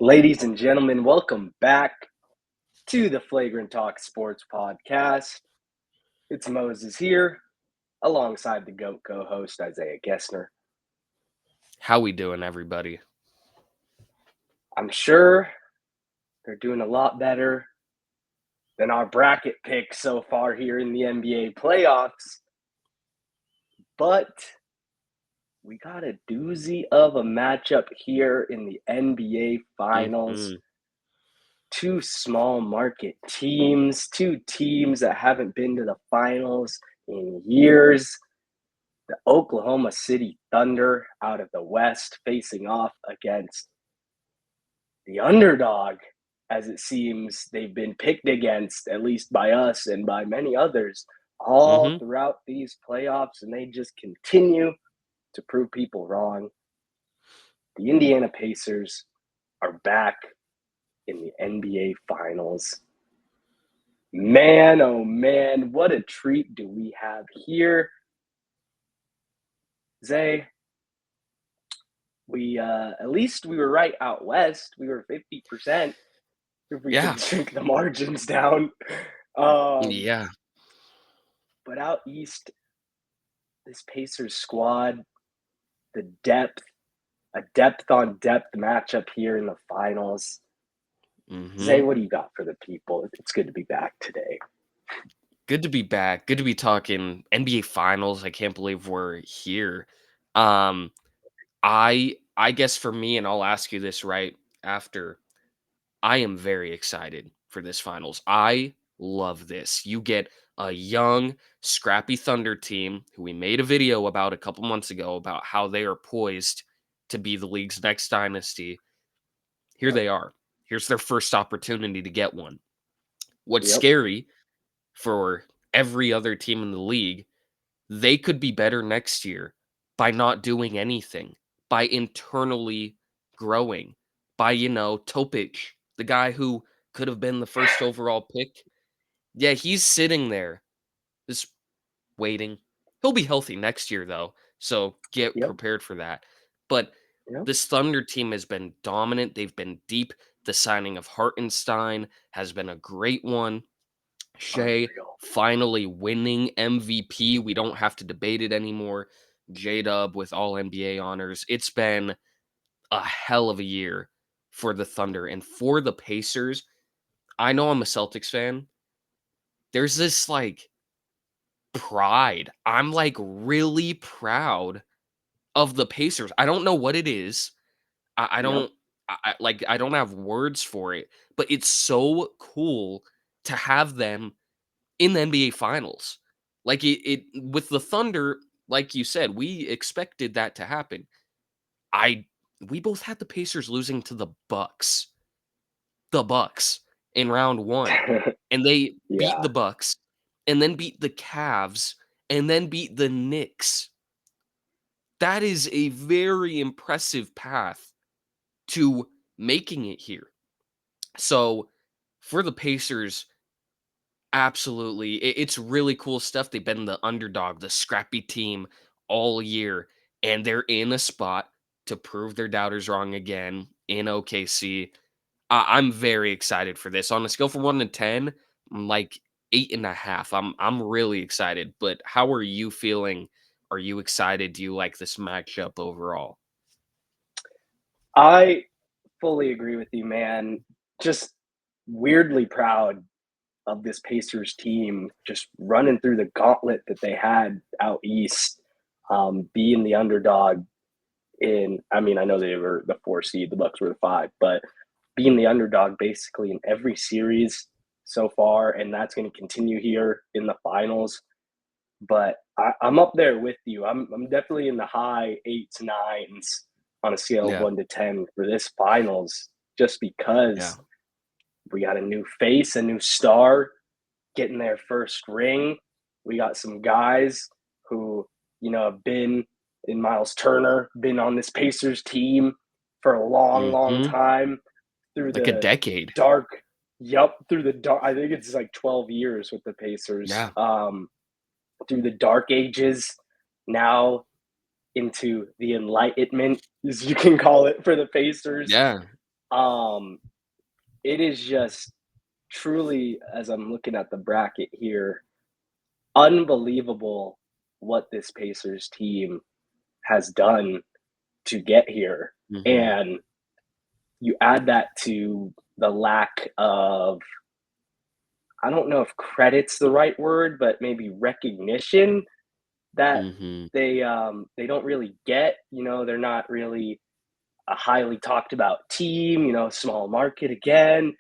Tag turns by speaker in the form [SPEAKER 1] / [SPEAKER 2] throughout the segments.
[SPEAKER 1] Ladies and gentlemen, welcome back to the Flagrant Talk Sports Podcast. It's Moses here, alongside the GOAT co-host Isaiah Gessner.
[SPEAKER 2] How we doing, everybody?
[SPEAKER 1] I'm sure they're doing a lot better than our bracket picks so far here in the NBA playoffs, but we got a doozy of a matchup here in the NBA Finals.
[SPEAKER 2] Mhm.
[SPEAKER 1] Two small market teams, two teams that haven't been to the finals in years. The Oklahoma City Thunder out of the West facing off against the underdog, as it seems they've been picked against, at least by us and by many others, all
[SPEAKER 2] Mhm.
[SPEAKER 1] throughout these playoffs, and they just continue to prove people wrong. The Indiana Pacers are back in the NBA Finals. Man, oh man, what a treat do we have here. Zay, we at least we were right out west. We were 50% if we
[SPEAKER 2] Yeah.
[SPEAKER 1] could shrink the margins down. Um,
[SPEAKER 2] Yeah.
[SPEAKER 1] but out east, this Pacers squad, the depth, a depth on depth matchup here in the finals. Zay,
[SPEAKER 2] Mhm.
[SPEAKER 1] what do you got for the people? It's good to be back today.
[SPEAKER 2] Good to be back. Good to be talking NBA Finals. I can't believe we're here. Um, I guess for me, and I'll ask you this right after. I am very excited for this finals. I love this. You get a young, scrappy Thunder team who we made a video about a couple months ago about how they are poised to be the league's next dynasty. Here
[SPEAKER 1] Yep.
[SPEAKER 2] they are. Here's their first opportunity to get one. What's
[SPEAKER 1] Yep.
[SPEAKER 2] scary for every other team in the league, they could be better next year by not doing anything, by internally growing, by, Topic, the guy who could have been the first overall pick. Yeah, he's sitting there just waiting. He'll be healthy next year, though, so get
[SPEAKER 1] Yep.
[SPEAKER 2] prepared for that. But
[SPEAKER 1] Yep.
[SPEAKER 2] this Thunder team has been dominant. They've been deep. The signing of Hartenstein has been a great one. Shea
[SPEAKER 1] Unreal.
[SPEAKER 2] finally winning MVP. We don't have to debate it anymore. J-Dub with all NBA honors. It's been a hell of a year for the Thunder. And for the Pacers, I know I'm a Celtics fan. There's this pride. I'm really proud of the Pacers. I don't know what it is. I
[SPEAKER 1] Yep.
[SPEAKER 2] don't I don't have words for it, but it's so cool to have them in the NBA Finals. It with the Thunder, like you said, we expected that to happen. I we both had the Pacers losing to the Bucks in round 1. And they beat
[SPEAKER 1] Yeah.
[SPEAKER 2] the Bucks and then beat the Cavs and then beat the Knicks. That is a very impressive path to making it here. So, for the Pacers, absolutely. It's really cool stuff. They've been the underdog, the scrappy team all year, and they're in a spot to prove their doubters wrong again in OKC. I'm very excited for this. On a scale from 1 to 10, I'm like 8.5. I'm really excited. But how are you feeling? Are you excited? Do you like this matchup overall?
[SPEAKER 1] I fully agree with you, man. Just weirdly proud of this Pacers team just running through the gauntlet that they had out east, being the underdog in. I mean, I know they were the 4 seed, the Bucks were the 5, but being the underdog basically in every series so far, and that's going to continue here in the finals. But I'm up there with you. I'm definitely in the high eights, nines on a scale of
[SPEAKER 2] Yeah.
[SPEAKER 1] 1 to 10 for this finals, just
[SPEAKER 2] Yeah.
[SPEAKER 1] because we got a new face, a new star getting their first ring. We got some guys who, have been in Miles Turner, been on this Pacers team for a long, long
[SPEAKER 2] Hmm.
[SPEAKER 1] time through
[SPEAKER 2] Like a
[SPEAKER 1] the
[SPEAKER 2] decade.
[SPEAKER 1] dark. Yep, through the dark. I think it's like 12 years with the Pacers.
[SPEAKER 2] Yeah.
[SPEAKER 1] Through the dark ages, now into the enlightenment, as you can call it, for the Pacers.
[SPEAKER 2] Yeah.
[SPEAKER 1] Um, it is just truly, as I'm looking at the bracket here, unbelievable what this Pacers team has done to get here.
[SPEAKER 2] Mhm.
[SPEAKER 1] And you add that to the lack of, I don't know if credit's the right word, but maybe recognition that
[SPEAKER 2] Mhm.
[SPEAKER 1] they don't really get. They're not really a highly talked about team. Small market again.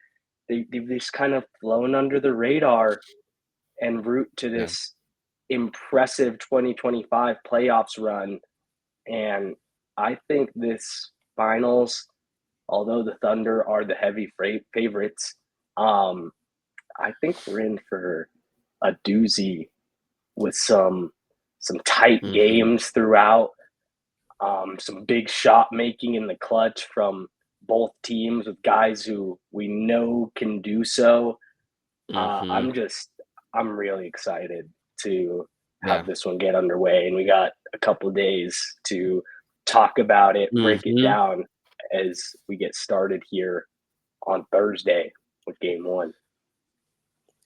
[SPEAKER 1] They've just kind of flown under the radar en route to
[SPEAKER 2] Yeah.
[SPEAKER 1] this impressive 2025 playoffs run. And I think this finals, although the Thunder are the heavy favorites, um, I think we're in for a doozy with some tight
[SPEAKER 2] Mhm.
[SPEAKER 1] games throughout, some big shot making in the clutch from both teams with guys who we know can do so. Uh,
[SPEAKER 2] Mhm.
[SPEAKER 1] I'm just I'm really excited to have
[SPEAKER 2] Yeah.
[SPEAKER 1] this one get underway, and we got a couple days to talk about it, break it
[SPEAKER 2] Mhm.
[SPEAKER 1] down as we get started here on Thursday with game one.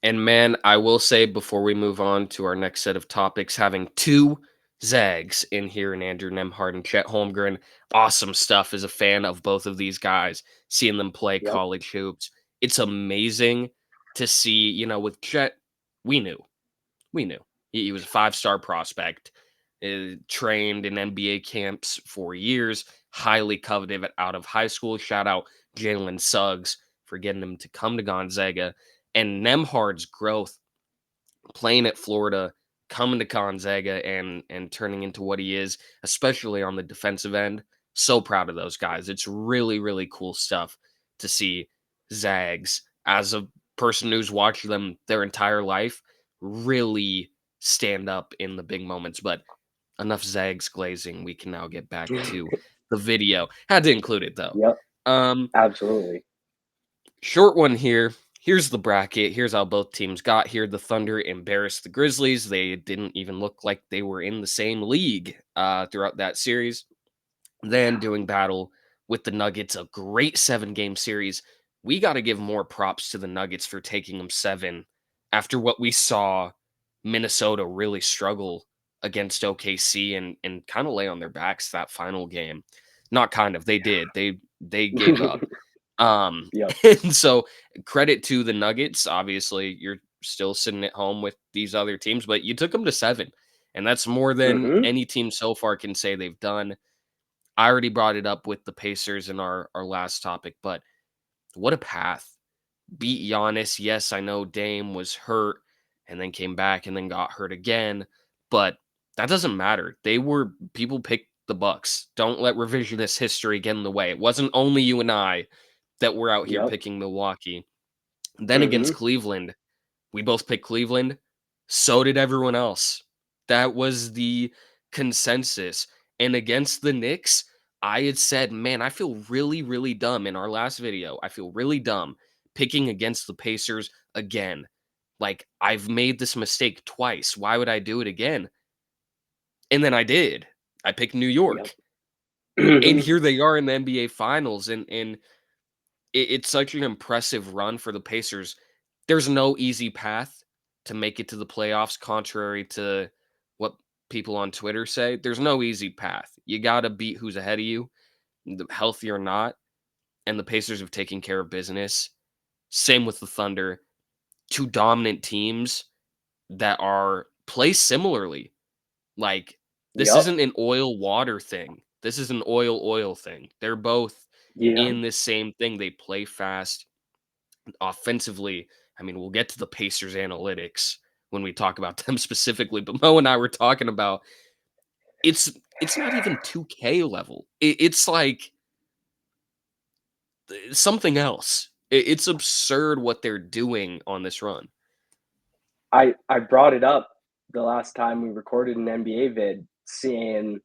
[SPEAKER 2] And man, I will say before we move on to our next set of topics, having two Zags in here and Andrew Nemhard and Chet Holmgren, awesome stuff as a fan of both of these guys, seeing them play
[SPEAKER 1] Yep.
[SPEAKER 2] college hoops. It's amazing to see, with Chet, we knew. We knew. He was a five-star prospect, trained in NBA camps for years, highly coveted out of high school. Shout out Jalen Suggs for getting him to come to Gonzaga. And Nemhard's growth playing at Florida, coming to Gonzaga and turning into what he is, especially on the defensive end. So proud of those guys. It's really, really cool stuff to see Zags as a person who's watched them their entire life really stand up in the big moments. But enough Zags glazing. We can now get back to the video. Had to include it though.
[SPEAKER 1] Yep.
[SPEAKER 2] Um,
[SPEAKER 1] Absolutely.
[SPEAKER 2] Short one here. Here's the bracket. Here's how both teams got here. The Thunder embarrassed the Grizzlies. They didn't even look like they were in the same league throughout that series. Then doing battle with the Nuggets, a great 7-game series. We got to give more props to the Nuggets for taking them 7 after what we saw Minnesota really struggle against OKC and kind of lay on their backs that final game. Not kind of, they did. They gave up.
[SPEAKER 1] Yep.
[SPEAKER 2] And so credit to the Nuggets. Obviously, you're still sitting at home with these other teams, but you took them to 7, and that's more than
[SPEAKER 1] Hmm.
[SPEAKER 2] any team so far can say they've done. I already brought it up with the Pacers in our last topic, but what a path. Beat Giannis. Yes, I know Dame was hurt and then came back and then got hurt again, but that doesn't matter. People picked the Bucks. Don't let revisionist history get in the way. It wasn't only you and I that were out here
[SPEAKER 1] Yep.
[SPEAKER 2] picking Milwaukee. Then
[SPEAKER 1] Hmm.
[SPEAKER 2] against Cleveland, we both picked Cleveland. So did everyone else. That was the consensus. And against the Knicks, I had said, man, I feel really, really dumb in our last video. I feel really dumb picking against the Pacers again. Like, I've made this mistake twice. Why would I do it again? And then I did. I picked New
[SPEAKER 1] Yep.
[SPEAKER 2] York. And here they are in the NBA Finals. And it's such an impressive run for the Pacers. There's no easy path to make it to the playoffs, contrary to what people on Twitter say. There's no easy path. You got to beat who's ahead of you, healthy or not. And the Pacers have taken care of business. Same with the Thunder. Two dominant teams that are placed similarly. Like, this
[SPEAKER 1] Yep.
[SPEAKER 2] isn't an oil water thing. This is an oil thing. They're both
[SPEAKER 1] Yeah.
[SPEAKER 2] in this same thing. They play fast offensively. I mean, we'll get to the Pacers analytics when we talk about them specifically, but Mo and I were talking about it's not even 2K level. It's like something else. It's absurd what they're doing on this run.
[SPEAKER 1] I brought it up the last time we recorded an NBA vid, saying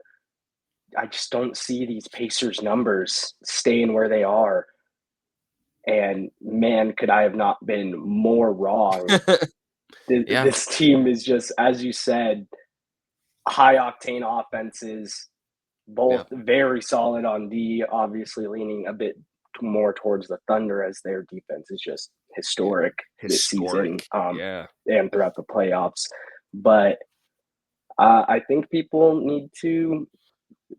[SPEAKER 1] I just don't see these Pacers numbers staying where they are. And man, could I have not been more wrong.
[SPEAKER 2] Yeah,
[SPEAKER 1] This team is just, as you said, high octane offenses, both
[SPEAKER 2] yeah.
[SPEAKER 1] very solid on D, obviously leaning a bit more towards the Thunder, as their defense is just historic this season,
[SPEAKER 2] Historic. Yeah.
[SPEAKER 1] and throughout the playoffs. But I think people need to,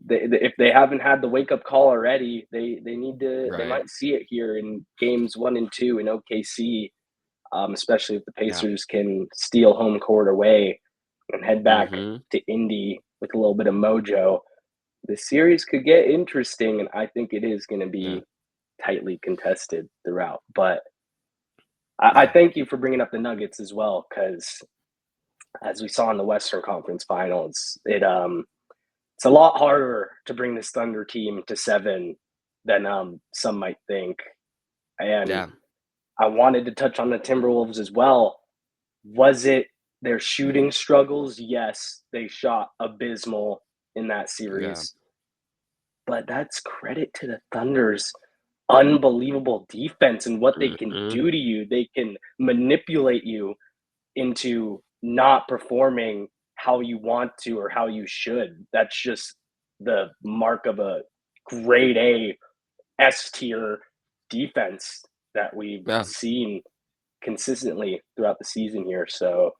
[SPEAKER 1] if they haven't had the wake up call already, they need to. They
[SPEAKER 2] Right.
[SPEAKER 1] might see it here in games 1 and 2 in OKC, especially if the
[SPEAKER 2] Yeah.
[SPEAKER 1] Pacers can steal home court away and head back
[SPEAKER 2] Mhm.
[SPEAKER 1] to Indy with a little bit of mojo. The series could get interesting, and I think it is going to
[SPEAKER 2] Yeah.
[SPEAKER 1] be tightly contested throughout. But I
[SPEAKER 2] Yeah.
[SPEAKER 1] thank you for bringing up the Nuggets as well, because as we saw in the Western Conference Finals, it's a lot harder to bring this Thunder team to 7 than some might think. And
[SPEAKER 2] Yeah.
[SPEAKER 1] I wanted to touch on the Timberwolves as well. Was it their shooting struggles? Yes, they shot abysmal in that
[SPEAKER 2] Yeah.
[SPEAKER 1] series, but that's credit to the Thunder's unbelievable defense and what they can
[SPEAKER 2] Mhm.
[SPEAKER 1] do to you. They can manipulate you into not performing how you want to or how you should. That's just the mark of a grade A S tier defense that we've
[SPEAKER 2] Yeah.
[SPEAKER 1] seen consistently throughout the season here. So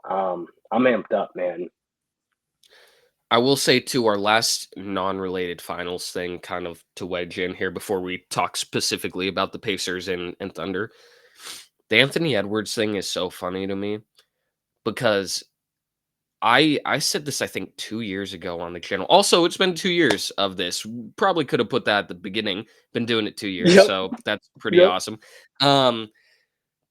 [SPEAKER 1] I'm amped up, man.
[SPEAKER 2] I will say too, our last non-related finals thing, kind of to wedge in here before we talk specifically about the Pacers and Thunder. The Anthony Edwards thing is so funny to me because I said this I think 2 years ago on the channel. Also, it's been 2 years of this. Probably could have put that at the beginning. Been doing it 2 years,
[SPEAKER 1] Yep.
[SPEAKER 2] so that's pretty
[SPEAKER 1] Yep.
[SPEAKER 2] awesome. Um,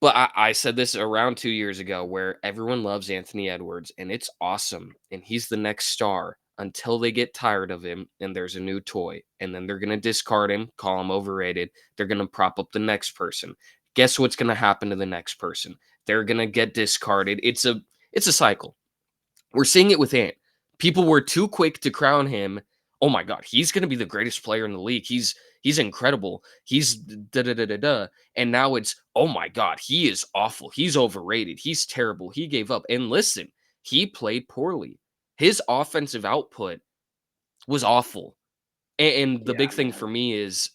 [SPEAKER 2] but I said this around 2 years ago where everyone loves Anthony Edwards, and it's awesome, and he's the next star until they get tired of him and there's a new toy, and then they're gonna discard him, call him overrated. They're gonna prop up the next person. Guess what's gonna happen to the next person? They're gonna get discarded. It's a cycle. We're seeing it with Ant. People were too quick to crown him. Oh my god, he's going to be the greatest player in the league. He's incredible. He's da da da da da. And now it's oh my god, he is awful. He's overrated. He's terrible. He gave up. And listen, he played poorly. His offensive output was awful. And the
[SPEAKER 1] Yeah,
[SPEAKER 2] big thing for
[SPEAKER 1] man.
[SPEAKER 2] me is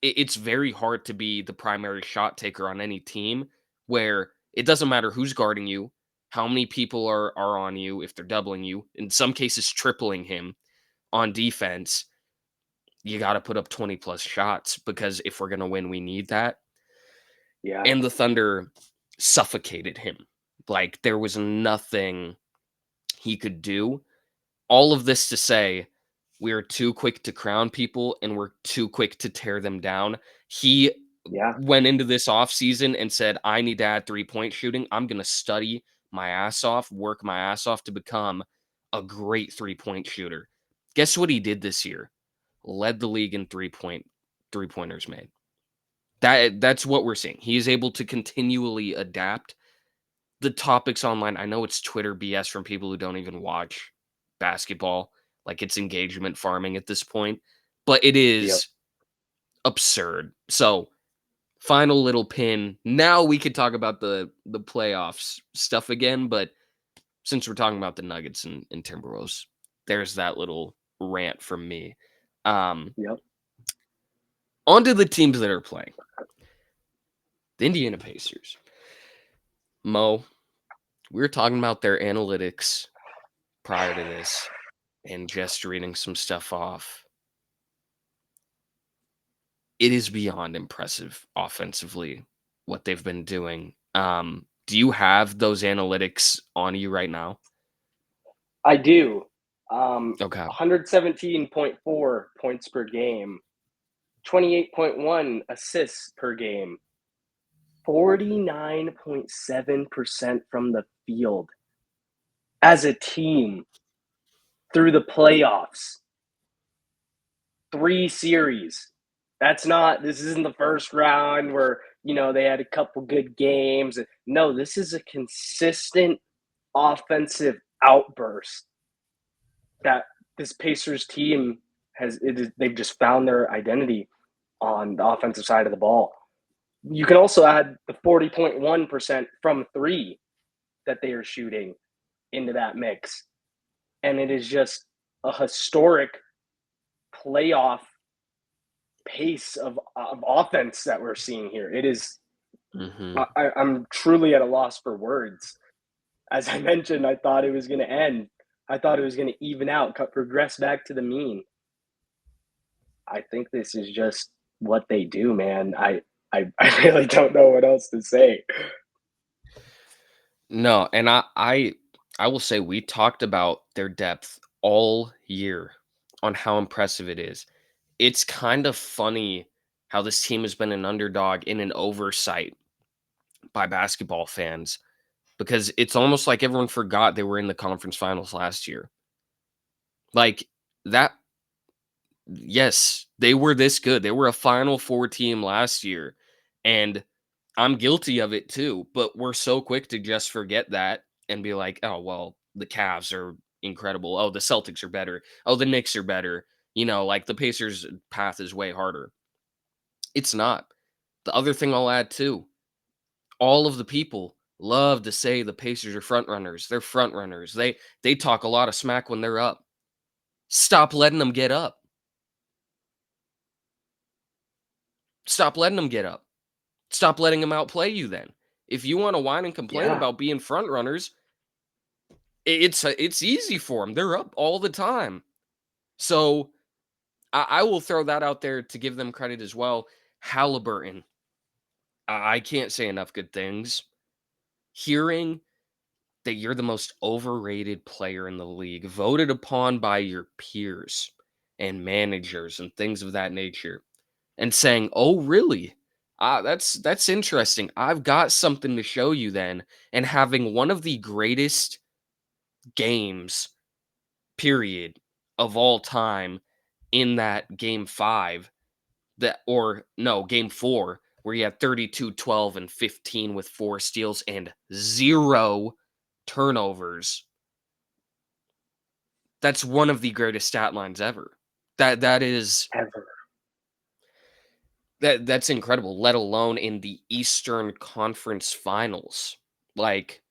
[SPEAKER 2] it's very hard to be the primary shot taker on any team where it doesn't matter who's guarding you, how many people are on you, if they're doubling you, in some cases tripling him on defense. You got to put up 20 plus shots because if we're going to win, we need that.
[SPEAKER 1] Yeah.
[SPEAKER 2] And the Thunder suffocated him. Like there was nothing he could do. All of this to say, we're too quick to crown people and we're too quick to tear them down. He
[SPEAKER 1] Yeah.
[SPEAKER 2] went into this offseason and said, I need to add 3-point shooting. I'm going to study my ass off, work my ass off to become a great 3-point shooter. Guess what he did this year? Led the league in 3-pointers made. That's what we're seeing. He is able to continually adapt the topics online. I know it's Twitter BS from people who don't even watch basketball. Like it's engagement farming at this point, but it
[SPEAKER 1] Yep.
[SPEAKER 2] is absurd. So, final little pin. Now we could talk about the playoffs stuff again, but since we're talking about the Nuggets and Timberwolves, there's that little rant from me.
[SPEAKER 1] Yep.
[SPEAKER 2] On to the teams that are playing. The Indiana Pacers. Mo, we were talking about their analytics prior to this and just reading some stuff off. It is beyond impressive offensively what they've been doing. Do you have those analytics on you right now?
[SPEAKER 1] I do.
[SPEAKER 2] Okay.
[SPEAKER 1] 117.4 points per game, 28.1 assists per game, 49.7% from the field as a team through the playoffs. 3 series. This isn't the first round where, they had a couple good games. No, this is a consistent offensive outburst that this Pacers team they've just found their identity on the offensive side of the ball. You can also add the 40.1% from 3 that they are shooting into that mix. And it is just a historic playoff pace of offense that we're seeing here. It is.
[SPEAKER 2] Mhm.
[SPEAKER 1] I'm truly at a loss for words. As I mentioned, I thought it was going to end. I thought it was going to even out, progress back to the mean. I think this is just what they do, man. I really don't know what else to say.
[SPEAKER 2] No, and I will say we talked about their depth all year on how impressive it is. It's kind of funny how this team has been an underdog in an oversight by basketball fans because it's almost like everyone forgot they were in the conference finals last year. Like that, yes, they were this good. They were a Final Four team last year, and I'm guilty of it too. But we're so quick to just forget that and be like, oh well, the Cavs are incredible. Oh, the Celtics are better. Oh, the Knicks are better. Like the Pacers' path is way harder. It's not. The other thing I'll add too, all of the people love to say the Pacers are front runners. They're front runners. They talk a lot of smack when they're up. Stop letting them get up. Stop letting them get up. Stop letting them outplay you then. If you want to whine and complain
[SPEAKER 1] Yeah,
[SPEAKER 2] about being front runners, it's easy for them. They're up all the time. So I will throw that out there to give them credit as well. Halliburton, I can't say enough good things. Hearing that you're the most overrated player in the league, voted upon by your peers and managers and things of that nature, and saying, "Oh, really? That's interesting. I've got something to show you then." And having one of the greatest games, period, of all time in that game 5, game 4, where you had 32, 12, and 15 with 4 steals and 0 turnovers. That's one of the greatest stat lines ever. That is
[SPEAKER 1] ever.
[SPEAKER 2] that's incredible, let alone in the Eastern Conference Finals. Like,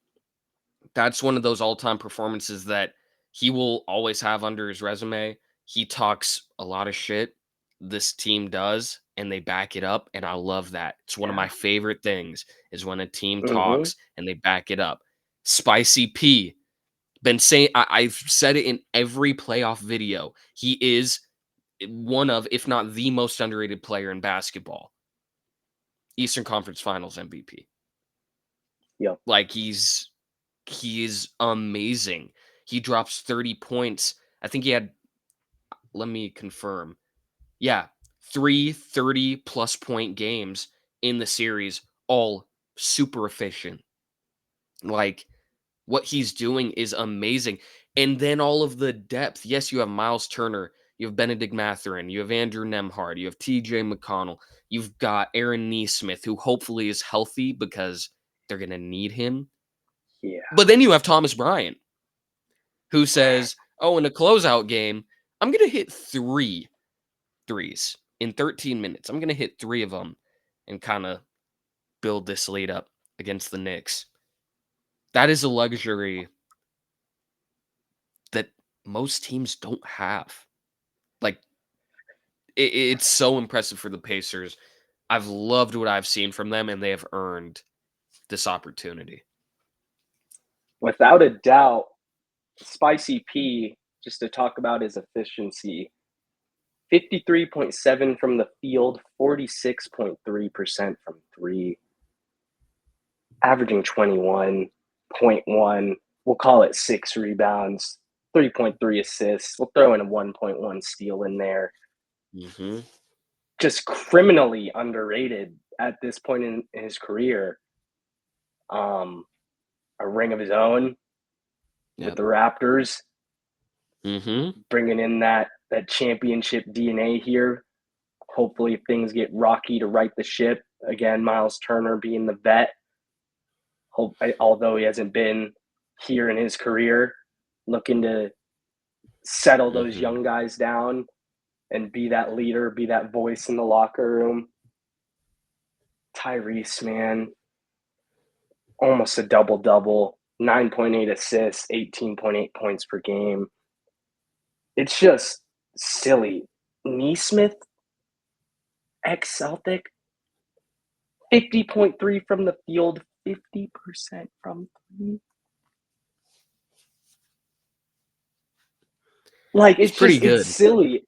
[SPEAKER 2] that's one of those all-time performances that he will always have under his resume. He talks a lot of shit, this team does, and they back it up, and I love that. It's one of my
[SPEAKER 1] Yeah.
[SPEAKER 2] favorite things is when a team
[SPEAKER 1] Hmm.
[SPEAKER 2] talks and they back it up. Spicy P, been saying I've said it in every playoff video. He is one of, if not the most underrated player in basketball. Eastern Conference Finals MVP.
[SPEAKER 1] Yep.
[SPEAKER 2] Like he is amazing. He drops 30 points. I think he had, let me confirm. Yeah, 3 plus point games in the series, all super efficient. Like what he's doing is amazing. And then all of the depth. Yes, you have Miles Turner, you have Benedict Mathurin, you have Andrew Nemhard, you have TJ McConnell, you've got Aaron Neesmith, who hopefully is healthy because they're going to need him.
[SPEAKER 1] Yeah.
[SPEAKER 2] But then you have Thomas Bryant, who says, oh, in a closeout game, I'm going to hit 3 threes in 13 minutes. I'm going to hit 3 of them and kind of build this lead up against the Knicks. That is a luxury that most teams don't have. Like, it's so impressive for the Pacers. I've loved what I've seen from them, and they have earned this opportunity.
[SPEAKER 1] Without a doubt, Spicy P, just to talk about his efficiency, 53.7 from the field, 46.3% from three, averaging 21.1. We'll call it 6 rebounds, 3.3 assists. We'll throw in a 1.1 steal in there.
[SPEAKER 2] Mm-hmm.
[SPEAKER 1] Just criminally underrated at this point in his career. A ring of his own with
[SPEAKER 2] Yep.
[SPEAKER 1] the Raptors,
[SPEAKER 2] Mm-hmm.
[SPEAKER 1] bringing in that championship DNA here. Hopefully, if things get rocky to right the ship, again, Miles Turner being the vet, although he hasn't been here in his career, looking to settle those
[SPEAKER 2] Mm-hmm.
[SPEAKER 1] young guys down and be that leader, be that voice in the locker room. Tyrese, man, almost a double double, 9.8 assists, 18.8 points per game. It's just silly. Neesmith, ex-Celtic, 50.3 from the field, 50% from three. Like,
[SPEAKER 2] It's
[SPEAKER 1] it's
[SPEAKER 2] pretty
[SPEAKER 1] just, it's
[SPEAKER 2] good.
[SPEAKER 1] silly.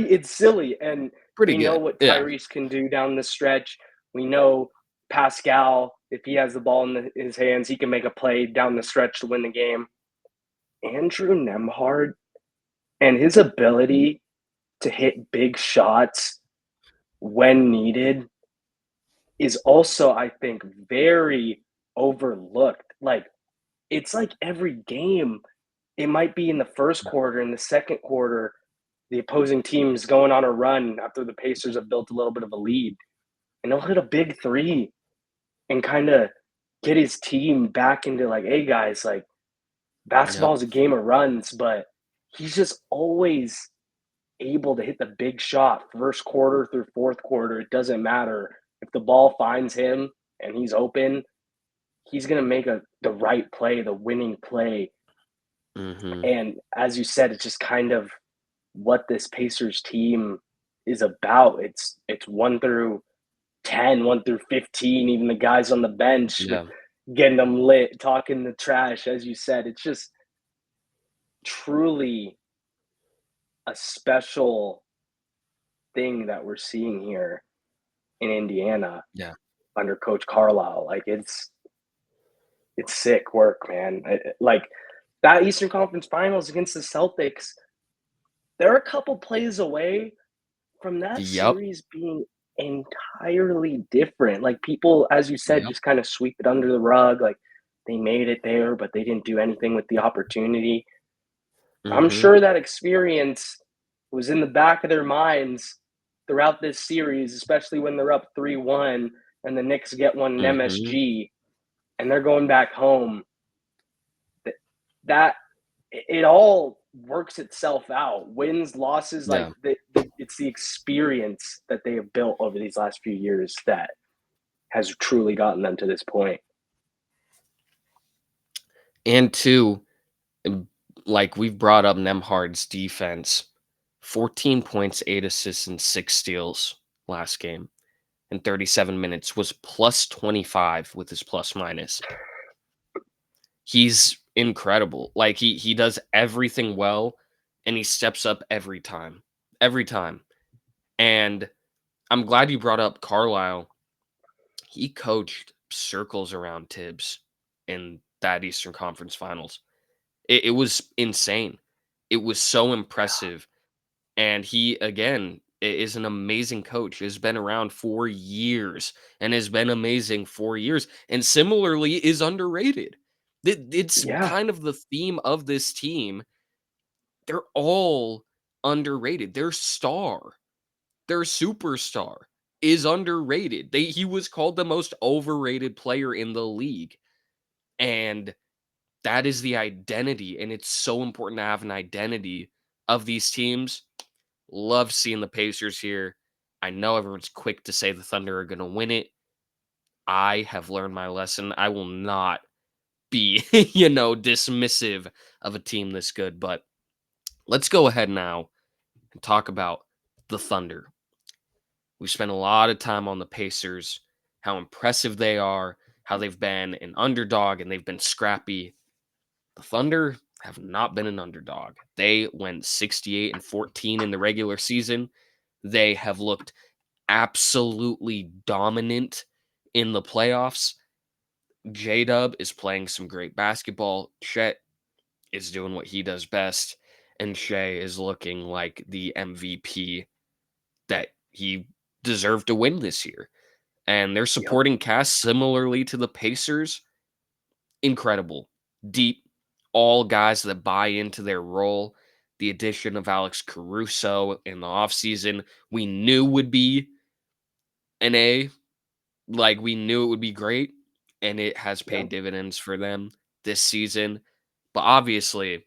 [SPEAKER 1] It's silly. And
[SPEAKER 2] Pretty
[SPEAKER 1] we know
[SPEAKER 2] good.
[SPEAKER 1] what
[SPEAKER 2] Yeah.
[SPEAKER 1] Tyrese can do down the stretch. We know Pascal, if he has the ball in his hands, he can make a play down the stretch to win the game. Andrew Nembhard and his ability to hit big shots when needed is also, I think, very overlooked. Like, it's like every game, it might be in the first quarter, in the second quarter, the opposing team's going on a run after the Pacers have built a little bit of a lead, and he'll hit a big three and kind of get his team back into like, hey guys, like basketball
[SPEAKER 2] Yep.
[SPEAKER 1] is a game of runs, but he's just always able to hit the big shot first quarter through fourth quarter. It doesn't matter if the ball finds him and he's open, he's gonna make the right play, the winning play.
[SPEAKER 2] Mhm.
[SPEAKER 1] And as you said, it's just kind of what this Pacers team is about. It's 1 through 10, 1 through 15, even the guys on the bench with
[SPEAKER 2] Yeah.
[SPEAKER 1] getting them lit, talking the trash, as you said. It's just truly a special thing that we're seeing here in Indiana
[SPEAKER 2] Yeah.
[SPEAKER 1] under Coach Carlisle. Like it's sick work, man. Like that Eastern Conference Finals against the Celtics, they're a couple plays away from that
[SPEAKER 2] Yep.
[SPEAKER 1] series being entirely different. Like people, as you said,
[SPEAKER 2] Yep.
[SPEAKER 1] just kind of sweep it under the rug. Like they made it there, but they didn't do anything with the opportunity. I'm
[SPEAKER 2] Mhm.
[SPEAKER 1] sure that experience was in the back of their minds throughout this series, especially when they're up 3-1 and the Knicks get one in
[SPEAKER 2] Mhm.
[SPEAKER 1] MSG and they're going back home. That it all works itself out. Wins, losses, like
[SPEAKER 2] Yeah.
[SPEAKER 1] it's the experience that they have built over these last few years that has truly gotten them to this point.
[SPEAKER 2] And two, like we've brought up Nemhard's defense, 14 points, 8 assists, and 6 steals last game in 37 minutes was plus 25 with his plus minus. He's incredible. Like he does everything well and he steps up every time. Every time. And I'm glad you brought up Carlisle. He coached circles around Tibbs in that Eastern Conference Finals. It was insane. It was so impressive. And he, again, is an amazing coach. Has been around for years and has been amazing for years. And similarly, is underrated. It's
[SPEAKER 1] Yeah,
[SPEAKER 2] kind of the theme of this team. They're all underrated. Their superstar is underrated. He was called the most overrated player in the league. And that is the identity. And it's so important to have an identity of these teams. Love seeing the Pacers here. I know everyone's quick to say the Thunder are going to win it. I have learned my lesson. I will not be, dismissive of a team this good. But let's go ahead now and talk about the Thunder. We've spent a lot of time on the Pacers, how impressive they are, how they've been an underdog and they've been scrappy. The Thunder have not been an underdog. They went 68-14 in the regular season. They have looked absolutely dominant in the playoffs. J Dub is playing some great basketball. Chet is doing what he does best. And Shea is looking like the MVP that he deserved to win this year. And their
[SPEAKER 1] yep,
[SPEAKER 2] supporting cast, similarly to the Pacers, incredible. Deep, all guys that buy into their role. The addition of Alex Caruso in the offseason, we knew would be an A. Like, we knew it would be great, and it has paid
[SPEAKER 1] yep,
[SPEAKER 2] dividends for them this season. But obviously,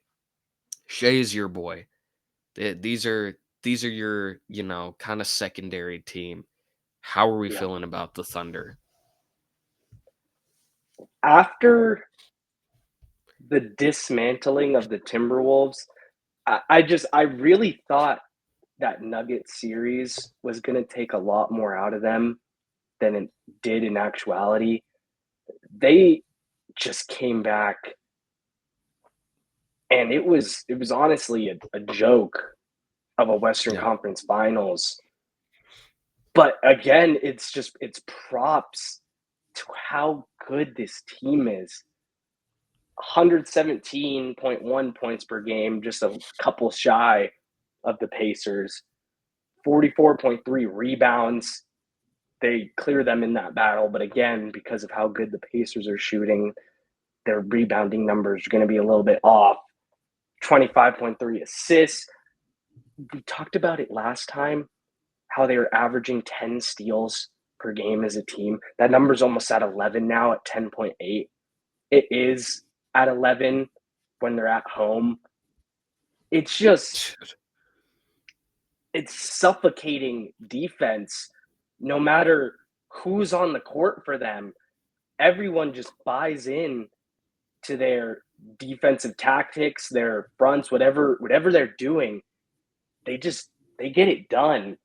[SPEAKER 2] Shea is your boy. These are your, kind of secondary team. How are we
[SPEAKER 1] yep.
[SPEAKER 2] feeling about the Thunder?
[SPEAKER 1] After the dismantling of the Timberwolves, I really thought that Nugget series was going to take a lot more out of them than it did in actuality. They just came back, and it was honestly a joke of a Western
[SPEAKER 2] Yeah.
[SPEAKER 1] Conference Finals. But again, it's props to how good this team is. 117.1 points per game, just a couple shy of the Pacers. 44.3 rebounds. They clear them in that battle, but again, because of how good the Pacers are shooting, their rebounding numbers are going to be a little bit off. 25.3 assists. We talked about it last time, how they were averaging 10 steals per game as a team. That number's almost at 11 now at 10.8. It is at 11 when they're at home. It's just, it's suffocating defense no matter who's on the court for them. Everyone just buys in to their defensive tactics, their fronts, whatever they're doing. They get it done.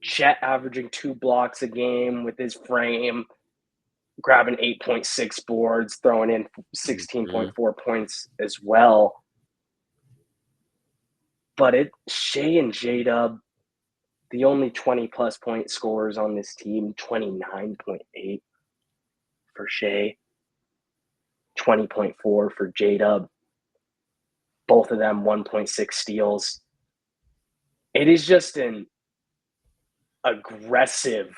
[SPEAKER 1] Chet averaging 2 blocks a game with his frame, grabbing 8.6 boards, throwing in 16.4 points as well. But Shea and J-Dub, the only 20-plus point scorers on this team, 29.8 for Shea, 20.4 for J-Dub. Both of them 1.6 steals. It is just an aggressive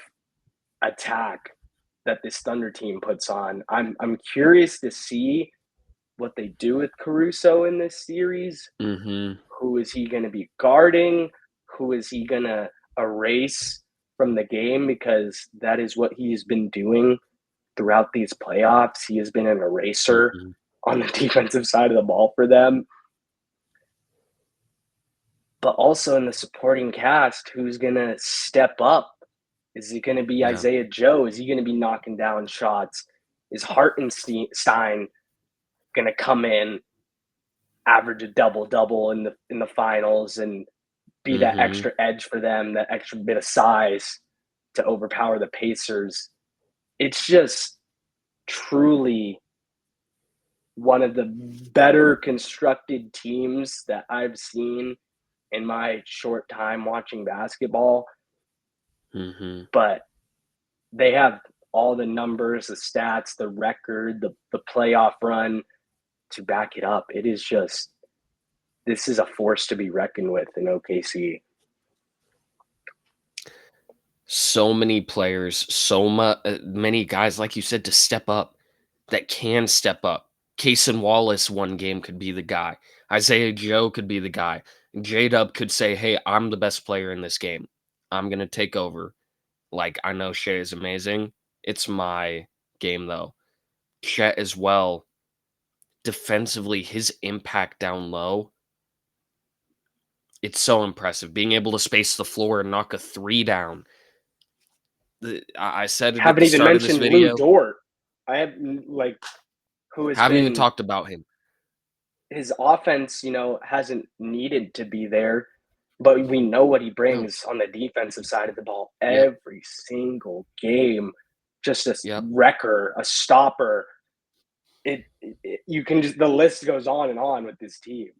[SPEAKER 1] attack that this Thunder team puts on. I'm curious to see what they do with Caruso in this series.
[SPEAKER 2] Mm-hmm.
[SPEAKER 1] Who is he going to be guarding? Who is he going to erase from the game? Because that is what he's been doing throughout these playoffs. He has been an eraser on the defensive side of the ball for them. But also in the supporting cast, who's going to step up? Is it going to be Isaiah Joe? Is he going to be knocking down shots? Is Hartenstein going to come in, average a double-double in the finals and be that extra edge for them, that extra bit of size to overpower the Pacers? It's just truly one of the better constructed teams that I've seen in my short time watching basketball. But they have all the numbers, the stats, the record, the playoff run to back it up. It is just, this is a force to be reckoned with in OKC.
[SPEAKER 2] So many players, many guys, like you said, to step up, that can step up. Cason Wallace one game could be the guy. Isaiah Joe could be the guy. J-Dub could say, hey, I'm the best player in this game. I'm going to take over. Like, I know Shea is amazing. It's my game, though. Chet as well. Defensively, his impact down low, it's so impressive. Being able to space the floor and knock a 3 down. I said it at
[SPEAKER 1] Haven't
[SPEAKER 2] the
[SPEAKER 1] even
[SPEAKER 2] start of this
[SPEAKER 1] mentioned Lou
[SPEAKER 2] video.
[SPEAKER 1] Dort. Who has
[SPEAKER 2] Haven't even
[SPEAKER 1] been,
[SPEAKER 2] talked about him.
[SPEAKER 1] his offense, hasn't needed to be there, but we know what he brings on the defensive side of the ball every single game. Just a wrecker, a stopper. You can just, the list goes on and on with this team.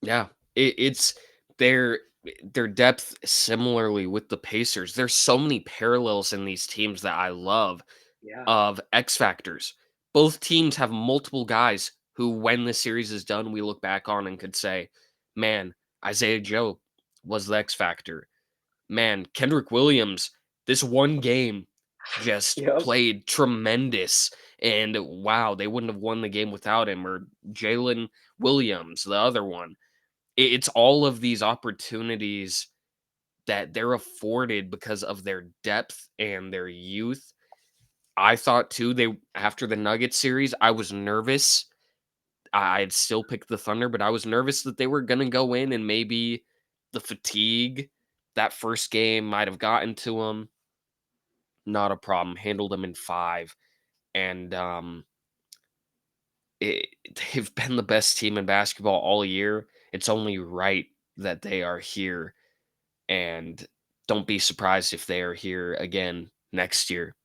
[SPEAKER 2] Yeah, it's their depth similarly with the Pacers. There's so many parallels in these teams that I love of X factors. Both teams have multiple guys who, when the series is done, we look back on and could say, man, Isaiah Joe was the X factor. Man, Kendrick Williams, this one game just played tremendous. And wow, they wouldn't have won the game without him. Or Jalen Williams, the other one. It's all of these opportunities that they're afforded because of their depth and their youth. I thought too, after the Nuggets series, I was nervous. I'd still pick the Thunder, but I was nervous that they were going to go in and maybe the fatigue that first game might have gotten to them. Not a problem. Handled them in 5. And they've been the best team in basketball all year. It's only right that they are here, and don't be surprised if they are here again next year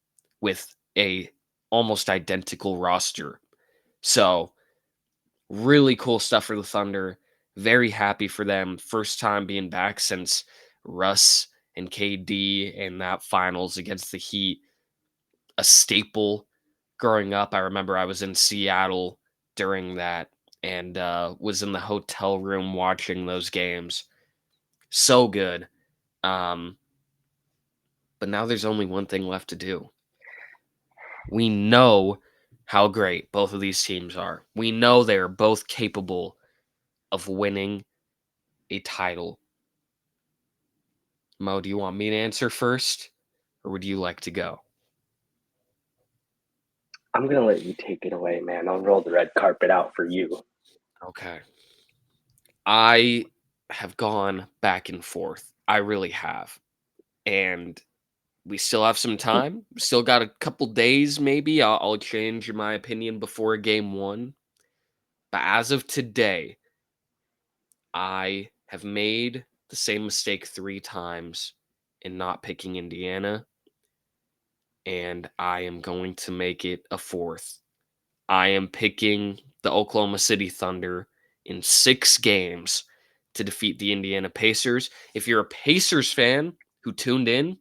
[SPEAKER 2] with a almost identical roster. So, really cool stuff for the Thunder. Very happy for them. First time being back since Russ and KD in that finals against the Heat. A staple growing up. I remember I was in Seattle during that and was in the hotel room watching those games. So good. Um, but now there's only one thing left to do. We know how great both of these teams are. We know they're both capable of winning a title. Mo, do you want me to answer first, or would you like to go?
[SPEAKER 1] I'm gonna let you take it away, man. I'll roll the red carpet out for you.
[SPEAKER 2] Okay. I have gone back and forth. I really have. And we still have some time. Still got a couple days, maybe. I'll change my opinion before game one. But as of today, I have made the same mistake 3 times in not picking Indiana, and I am going to make it a fourth. I am picking the Oklahoma City Thunder in 6 games to defeat the Indiana Pacers. If you're a Pacers fan who tuned in,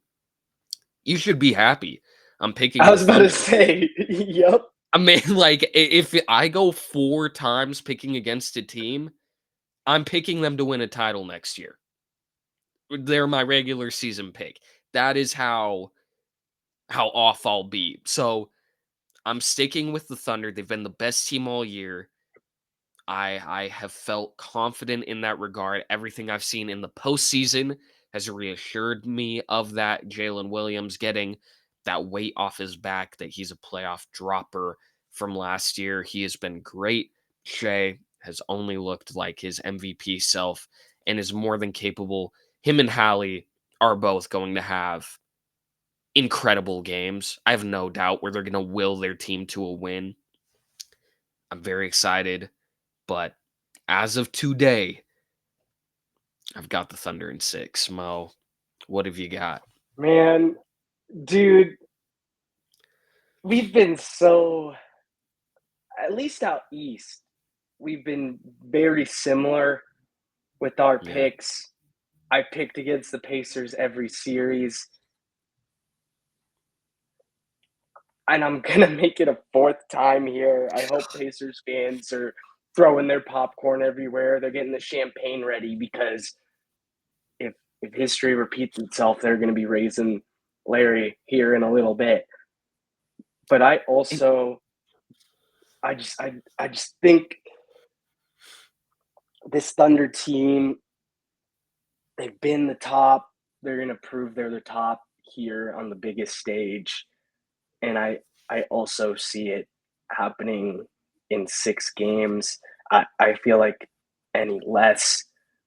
[SPEAKER 2] you should be happy. I'm picking
[SPEAKER 1] I
[SPEAKER 2] the
[SPEAKER 1] was about to
[SPEAKER 2] Thunder.
[SPEAKER 1] say, yep.
[SPEAKER 2] I mean, like, if I go 4 times picking against a team, I'm picking them to win a title next year. They're my regular season pick. That is how off I'll be. So I'm sticking with the Thunder. They've been the best team all year. I have felt confident in that regard. Everything I've seen in the postseason has reassured me of that. Jalen Williams getting that weight off his back, that he's a playoff dropper from last year. He has been great. Shea has only looked like his MVP self and is more than capable. Him and Hallie are both going to have incredible games. I have no doubt where they're going to will their team to a win. I'm very excited. But as of today, I've got the Thunder in 6. Mo, what have you got?
[SPEAKER 1] Man, dude, we've been so, at least out east, we've been very similar with our
[SPEAKER 2] Yeah.
[SPEAKER 1] picks. I picked against the Pacers every series, and I'm gonna make it a fourth time here. I hope Pacers fans are throwing their popcorn everywhere. They're getting the champagne ready because if if history repeats itself, they're gonna be raising Larry here in a little bit. But I
[SPEAKER 2] And,
[SPEAKER 1] also I just think this Thunder team, they've been the top. They're gonna prove they're the top here on the biggest stage. And I also see it happening in 6 games. I feel like any less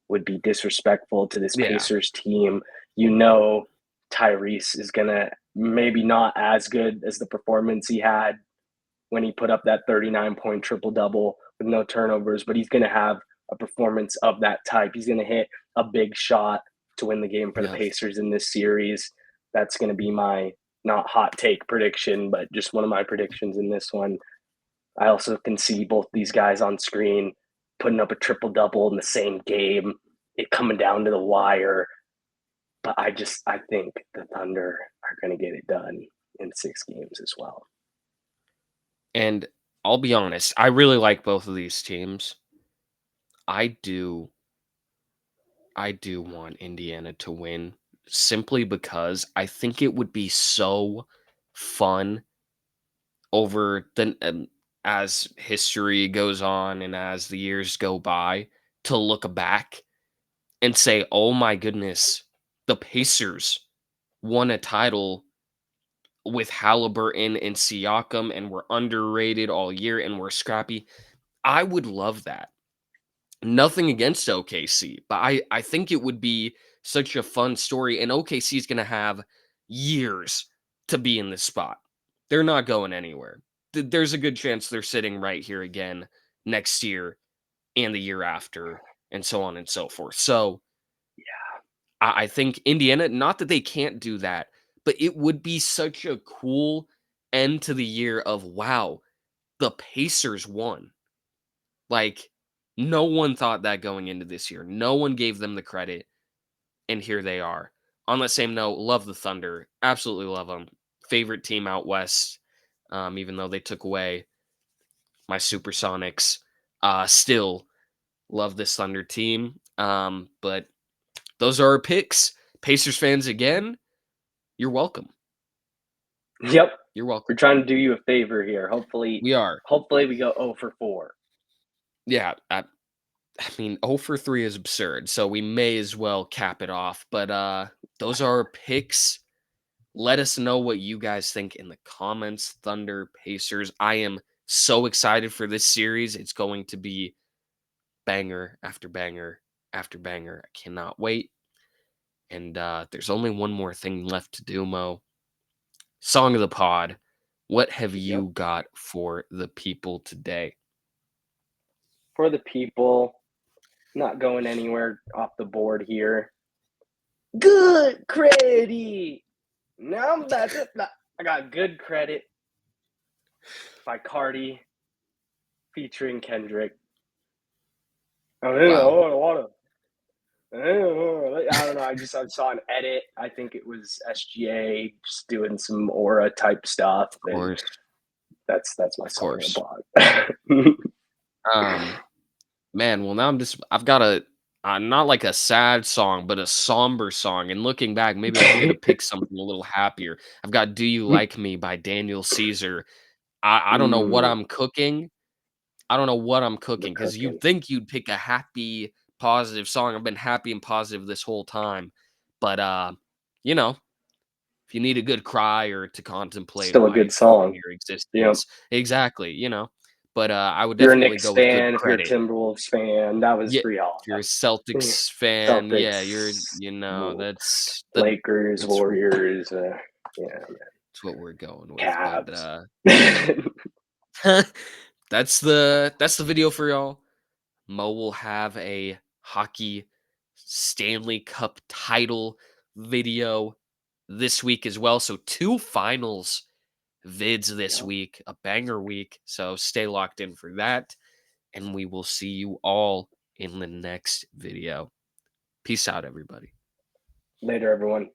[SPEAKER 1] would be disrespectful to this
[SPEAKER 2] yeah.
[SPEAKER 1] Pacers team. You know, Tyrese is gonna maybe not as good as the performance he had when he put up that 39-point triple double with no turnovers, but he's gonna have a performance of that type. He's gonna hit a big shot to win the game for the
[SPEAKER 2] Yeah.
[SPEAKER 1] Pacers in this series. That's gonna be my not hot take prediction, but just one of my predictions in this one. I also can see both these guys on screen putting up a triple double in the same game, it coming down to the wire. But I think the Thunder are going to get it done in 6 games as well.
[SPEAKER 2] And I'll be honest, I really like both of these teams. I do I do want Indiana to win simply because I think it would be so fun over the as history goes on and as the years go by to look back and say, "Oh my goodness, the Pacers won a title with Halliburton and Siakam and were underrated all year and were scrappy." I would love that. Nothing against OKC, but I think it would be such a fun story, and OKC is gonna have years to be in this spot. They're not going anywhere. There's a good chance they're sitting right here again next year and the year after, and so on and so forth. So I think Indiana, not that they can't do that, but it would be such a cool end to the year of wow, the Pacers won. Like, no one thought that going into this year. No one gave them the credit, and here they are. On that same note, love the Thunder. Absolutely love them. Favorite team out west, even though they took away my Supersonics. Still love this Thunder team. But those are our picks. Pacers fans, again, you're welcome.
[SPEAKER 1] Yep.
[SPEAKER 2] You're welcome.
[SPEAKER 1] We're trying to do you a favor here. Hopefully
[SPEAKER 2] We are.
[SPEAKER 1] we go 0 for 4.
[SPEAKER 2] Yeah. I mean, 0 for 3 is absurd, so we may as well cap it off. But those are our picks. Let us know what you guys think in the comments. Thunder, Pacers. I am so excited for this series. It's going to be banger after banger after banger. I cannot wait. And there's only one more thing left to do, Mo. Song of the pod. What have you got for the people today?
[SPEAKER 1] For the people, not going anywhere off the board here. Good credit. Now I'm back. I got Good Credit by Cardi featuring Kendrick. I don't know. I saw an edit. I think it was SGA just doing some aura type stuff.
[SPEAKER 2] Of course.
[SPEAKER 1] That's my song
[SPEAKER 2] course.
[SPEAKER 1] of
[SPEAKER 2] Man, well now I've got a not like a sad song, but a somber song. And looking back, maybe I should have picked something a little happier. I've got "Do You Like Me" by Daniel Caesar. I don't know what I'm cooking. I don't know what I'm cooking because you'd think you'd pick a happy, positive song. I've been happy and positive this whole time, but you know, if you need a good cry or to contemplate
[SPEAKER 1] Still a good
[SPEAKER 2] life
[SPEAKER 1] song.
[SPEAKER 2] and your existence, exactly, But I would
[SPEAKER 1] You're a
[SPEAKER 2] definitely
[SPEAKER 1] Knicks
[SPEAKER 2] go with Good
[SPEAKER 1] fan, if you're a
[SPEAKER 2] Credit.
[SPEAKER 1] Timberwolves fan, that was
[SPEAKER 2] Yeah,
[SPEAKER 1] pretty
[SPEAKER 2] if
[SPEAKER 1] awesome.
[SPEAKER 2] you're a Celtics fan, yeah,
[SPEAKER 1] Celtics,
[SPEAKER 2] that's
[SPEAKER 1] Lakers,
[SPEAKER 2] that's
[SPEAKER 1] Warriors,
[SPEAKER 2] that's what we're going with.
[SPEAKER 1] Cavs.
[SPEAKER 2] That's the video for y'all. Mo will have a hockey Stanley Cup title video this week as well. So 2 finals vids this week, a banger week. So stay locked in for that. And we will see you all in the next video. Peace out, everybody.
[SPEAKER 1] Later, everyone.